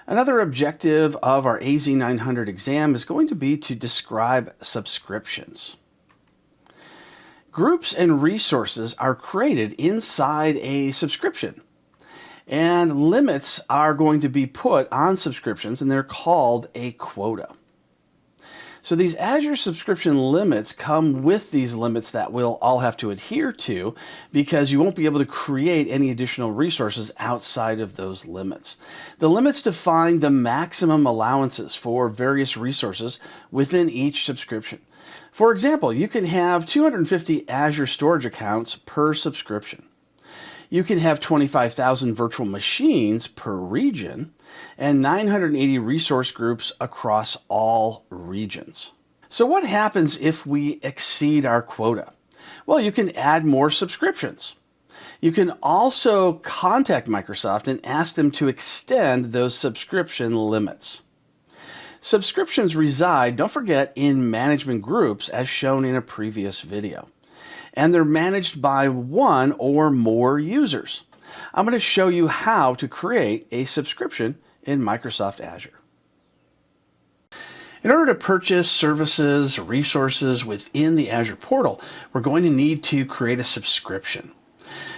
Another objective of our AZ-900 exam is going to be to describe subscriptions. Groups and resources are created inside a subscription, and limits are going to be put on subscriptions, and they're called a quota. So these Azure subscription limits come with these limits that we'll all have to adhere to, because you won't be able to create any additional resources outside of those limits. The limits define the maximum allowances for various resources within each subscription. For example, you can have 250 Azure storage accounts per subscription. You can have 25,000 virtual machines per region and 980 resource groups across all regions. So what happens if we exceed our quota? Well, you can add more subscriptions. You can also contact Microsoft and ask them to extend those subscription limits. Subscriptions reside, don't forget, in management groups as shown in a previous video. And they're managed by one or more users. I'm going to show you how to create a subscription in Microsoft Azure. In order to purchase services, resources within the Azure portal, we're going to need to create a subscription.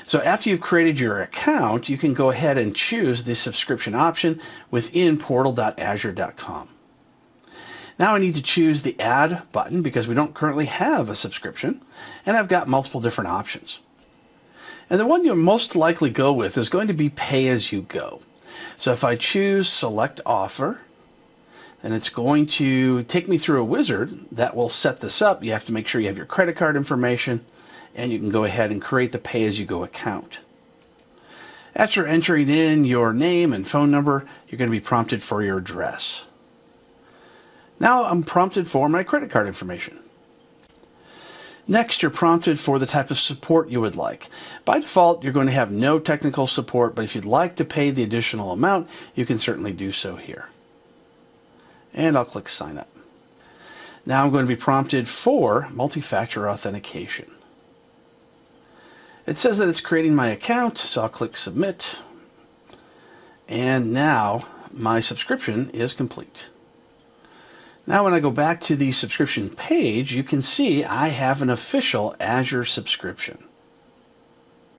So after you've created your account, you can go ahead and choose the subscription option within portal.azure.com. Now I need to choose the Add button because we don't currently have a subscription, and I've got multiple different options. And the one you'll most likely go with is going to be Pay As You Go. So if I choose Select Offer, then it's going to take me through a wizard that will set this up. You have to make sure you have your credit card information, and you can go ahead and create the Pay As You Go account. After entering in your name and phone number, you're going to be prompted for your address. Now I'm prompted for my credit card information. Next, you're prompted for the type of support you would like. By default, you're going to have no technical support, but if you'd like to pay the additional amount, you can certainly do so here. And I'll click Sign Up. Now I'm going to be prompted for multi-factor authentication. It says that it's creating my account, so I'll click Submit. And now my subscription is complete. Now when I go back to the subscription page, you can see I have an official Azure subscription.